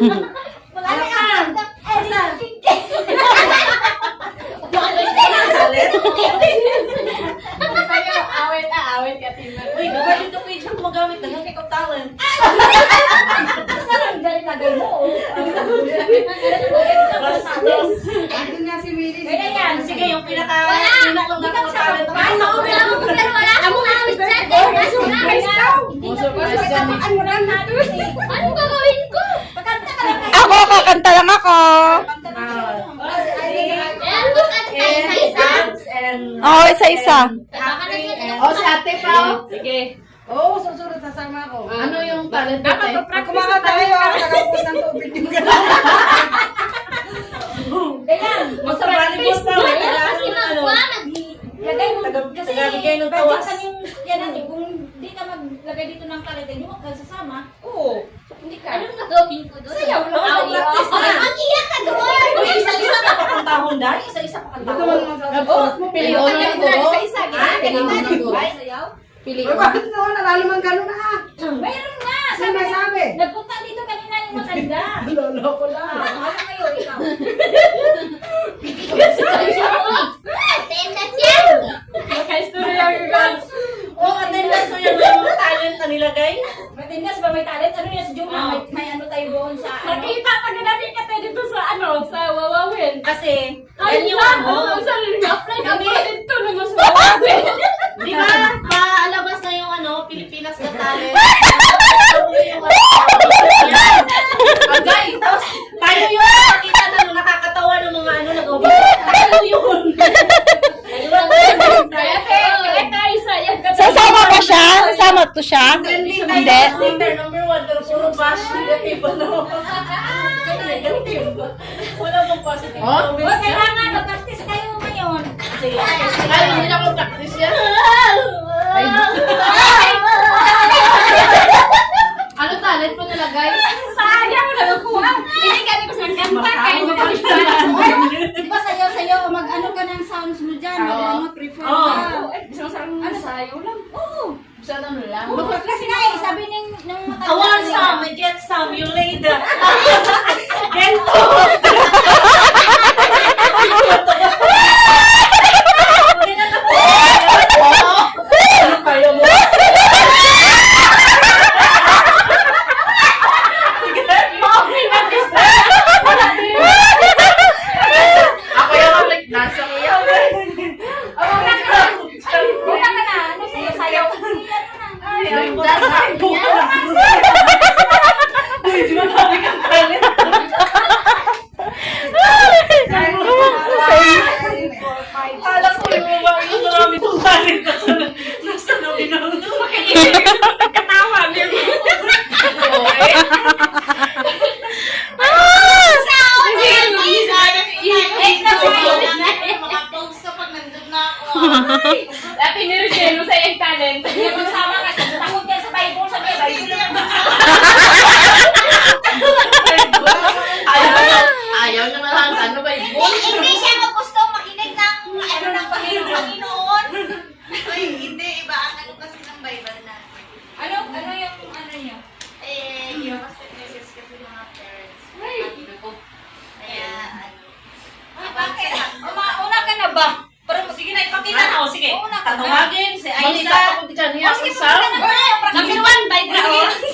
Wala na yan. Awit ka, Tina. Uy, dapat dito page ang gumagamit ng kick of talent. Saan ang galing mo? Andun nga si Willie. Kaya yan. Sige, yung pinaka-talent ng talent. Anong gagawin ko? Pakanta ka lang kayo. Ako, kakanta lang ako. Oo, isa-isa. Si ate pa. Sige. Oo, susunod sasama ako. Ano yung talent? Dapat kumain tayo. Nakapos ng tubig yung Ayan. Mas volleyball pa. Kasi magwa, lagay mo. Kasi Tagabigay ng tawas. budgetan yung yan natin. Kung di ka maglagay dito ng talent, hindi mo ka sasama. Oo. Hindi ka. Anong gagawin ko doon? Sayaw lang. Mag-iyak ka doon! Uy, isa-isa pa pakantahon dahil. Isa-isa pakantahon. Pili ko na ko. Isa-isa. Pili ko na ko. Ay, sayaw. Pili Uy, ko. bakit naman nalalimang gano'n na? Mayroon nga. Sino may sabi? Nagpunta dito kanina yung matanda. Lolo ko lang. Ano kayo, ikaw? Attendance yan! Naka-istorya yung guys. Oo, attendance mo yan yung talent na nilagay. Matindas ba may talent? Ano yan sa Juma? May ano tayo doon sa ano? Nakita pa na natin ka tayo dito sa sa Wawawin. Kasi, Ay, yan yung ano? ano. Apply ka pa dito naman sa Wawawin. Di ba, palabas na yung ano, Pilipinas na talent. Agay, tapos tayo yung nakakita na nakakatawa ng mga ano, nag-obisip. Tayo yun. Kaya tayo sayang ka. Sasama pa siya? Sasama to siya? Hindi. Hindi. Number one, pero puro bash negative ano. Negative. Wala bang positive Oh? comments. Huwag kailangan, mag-practice kayo ngayon. Sige. Ay, hindi na ako practice yan. Ano talent mo nilagay? Sayang na nakuha. Hindi ka rin ko sa kanta. Kaya mo pa Di ba sayaw-sayaw, mag-ano ka ng sounds mo dyan? Mag-ano, prefer ka. Isang sarang sayo lang. Oo. Sa ano lang. Kasi nga eh, sabi ng matanda. I want some, I get some, you later. Gento.